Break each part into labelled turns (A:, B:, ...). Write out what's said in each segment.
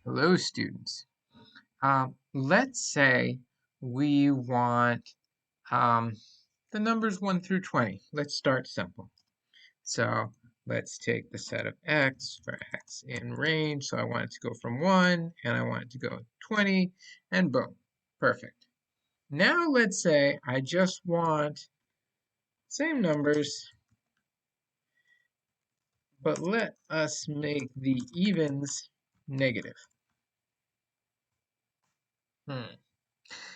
A: Hello, students. Let's say we want um, the numbers 1 through 20. Let's start simple. So let's take the set of x for x in range. So I want it to go from 1, and I want it to go 20, and boom, perfect. Now let's say I just want same numbers, but let us make the evens negative.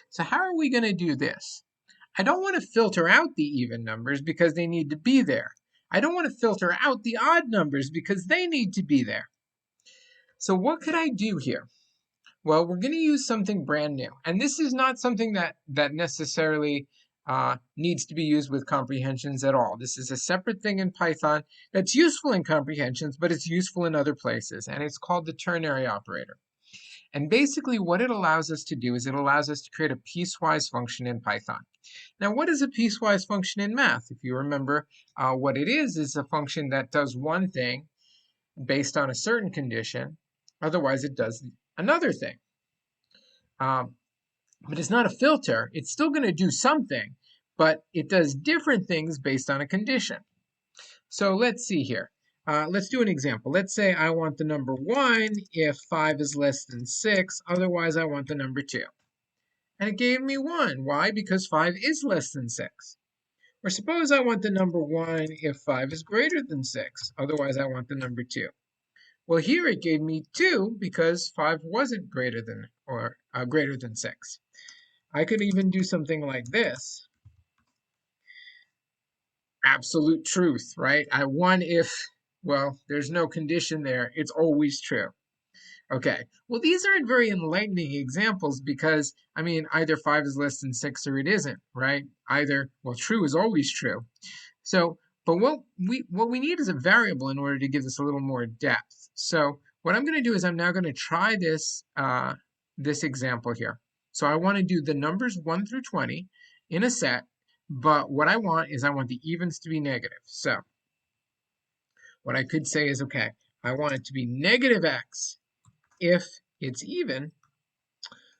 A: So how are we going to do this? I don't want to filter out the even numbers because they need to be there. I don't want to filter out the odd numbers because they need to be there. So what could I do here? Well, we're going to use something brand new. And this is not something that necessarily needs to be used with comprehensions at all. This is a separate thing in Python that's useful in comprehensions, but it's useful in other places. And it's called the ternary operator. And basically what it allows us to do is it allows us to create a piecewise function in Python. Now, what is a piecewise function in math? If you remember, what it is a function that does one thing based on a certain condition. Otherwise, it does another thing. But it's not a filter. It's still going to do something, but it does different things based on a condition. So let's see here. Let's do an example. Let's say I want the number 1 if 5 is less than 6. Otherwise, I want the number 2. And it gave me 1. Why? Because 5 is less than 6. Or suppose I want the number 1 if 5 is greater than 6. Otherwise, I want the number 2. Well, here it gave me 2 because 5 wasn't greater than or greater than 6. I could even do something like this. Absolute truth, right? I want if, well, there's no condition there. It's always true. Okay, well, these aren't very enlightening examples because, I mean, either 5 is less than 6 or it isn't, right? Either, well, true is always true. So, but what we need is a variable in order to give this a little more depth. So what I'm going to do is I'm now going to try this, this example here. So I want to do the numbers 1 through 20 in a set, but what I want is I want the evens to be negative. So what I could say is, okay, I want it to be negative x if it's even.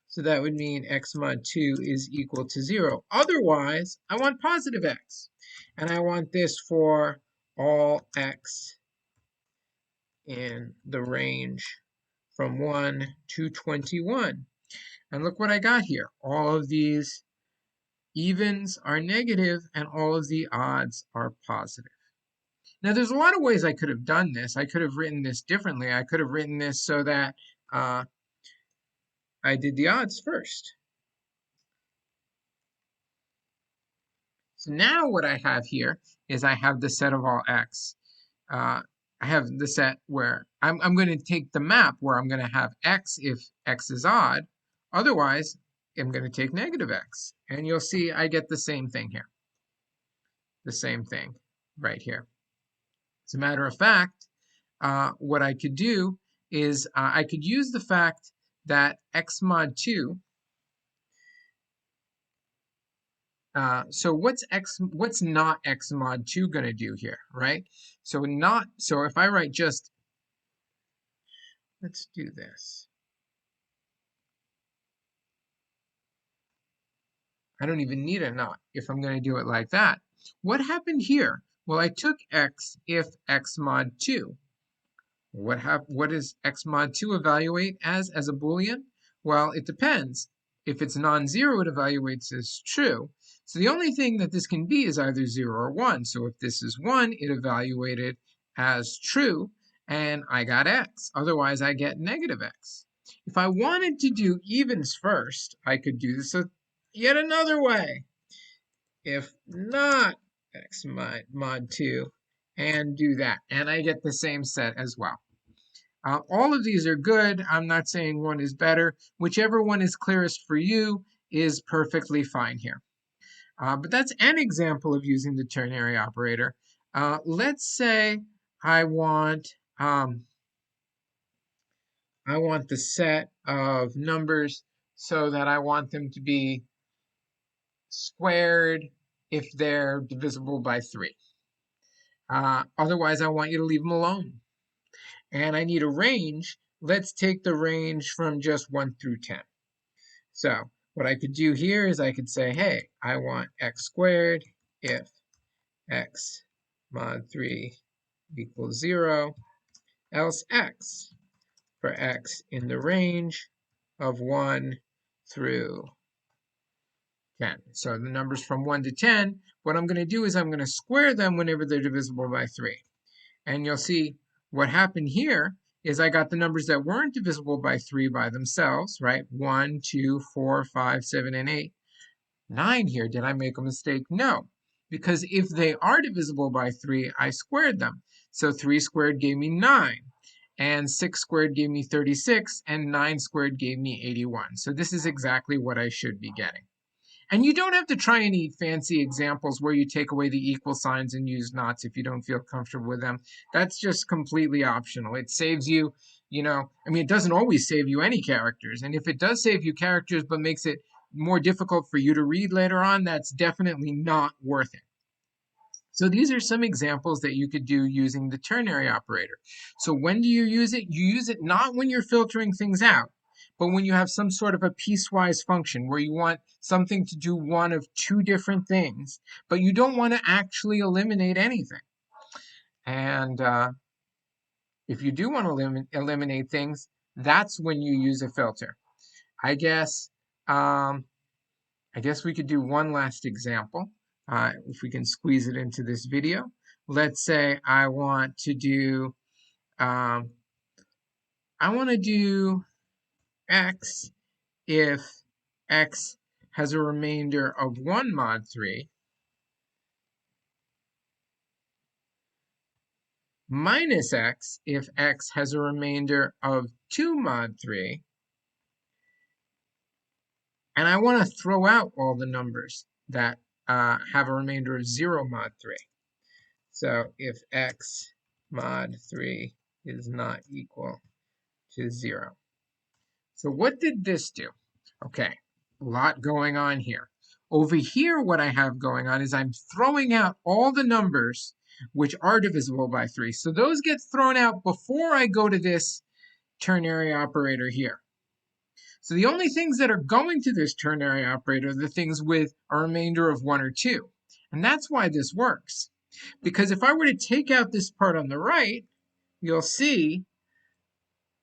A: So that would mean x mod 2 is equal to 0. Otherwise, I want positive x. And I want this for all x in the range from 1 to 21. And look what I got here. All of these evens are negative and all of the odds are positive. Now, there's a lot of ways I could have done this. I could have written this differently. I could have written this so that I did the odds first. So now what I have here is I have the set of all x. I have the set where I'm going to take the map where I'm going to have x if x is odd. Otherwise, I'm going to take negative x. And you'll see I get the same thing here. The same thing right here. As a matter of fact, what I could do is I could use the fact that x mod 2. So what's not x mod 2 going to do here, right? So if I write just, let's do this. I don't even need a not if I'm going to do it like that. What happened here? Well, I took x if x mod 2. What does x mod 2 evaluate as a Boolean? Well, it depends. If it's non-zero, it evaluates as true. So the only thing that this can be is either 0 or 1. So if this is 1, it evaluated as true, and I got x. Otherwise, I get negative x. If I wanted to do evens first, I could do this yet another way. If not x mod 2, and do that. And I get the same set as well. All of these are good. I'm not saying one is better. Whichever one is clearest for you is perfectly fine here. But that's an example of using the ternary operator. Let's say I want the set of numbers so that I want them to be squared if they're divisible by 3. Otherwise, I want you to leave them alone. And I need a range let's take the range from just 1 through 10. So what I could do here is I could say, hey, I want x squared if x mod 3 equals 0, else x for x in the range of 1 through 10. So the numbers from 1 to 10, what I'm going to do is I'm going to square them whenever they're divisible by 3. And you'll see what happened here is I got the numbers that weren't divisible by 3 by themselves, right? 1, 2, 4, 5, 7, and 8. 9 here, did I make a mistake? No, because if they are divisible by 3, I squared them. So 3 squared gave me 9, and 6 squared gave me 36, and 9 squared gave me 81. So this is exactly what I should be getting. And you don't have to try any fancy examples where you take away the equal signs and use knots if you don't feel comfortable with them. That's just completely optional. It saves you, I mean, it doesn't always save you any characters. And if it does save you characters but makes it more difficult for you to read later on, that's definitely not worth it. So these are some examples that you could do using the ternary operator. So when do you use it? You use it not when you're filtering things out, but when you have some sort of a piecewise function where you want something to do one of two different things, but you don't want to actually eliminate anything. And if you do want to eliminate things, that's when you use a filter. I guess we could do one last example, if we can squeeze it into this video. Let's say I want to do x if x has a remainder of 1 mod 3 minus x if x has a remainder of 2 mod 3. And I want to throw out all the numbers that have a remainder of 0 mod 3. So if x mod 3 is not equal to 0. So what did this do? Okay, a lot going on here. Over here, what I have going on is I'm throwing out all the numbers which are divisible by 3. So those get thrown out before I go to this ternary operator here. So the only things that are going to this ternary operator are the things with a remainder of 1 or 2. And that's why this works. Because if I were to take out this part on the right, you'll see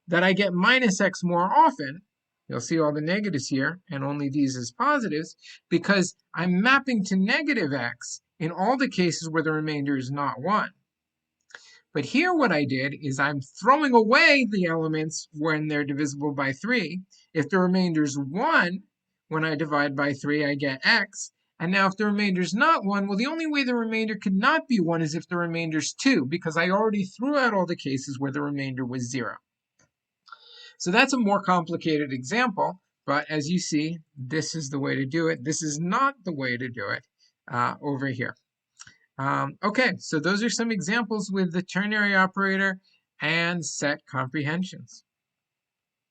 A: that I get minus x more often. You'll see all the negatives here and only these as positives because I'm mapping to negative x in all the cases where the remainder is not 1. But here what I did is I'm throwing away the elements when they're divisible by 3. If the remainder is 1, when I divide by 3, I get x. And now if the remainder is not 1, well, the only way the remainder could not be 1 is if the remainder is 2, because I already threw out all the cases where the remainder was 0. So that's a more complicated example, but as you see, this is the way to do it. This is not the way to do it over here. Okay, so those are some examples with the ternary operator and set comprehensions.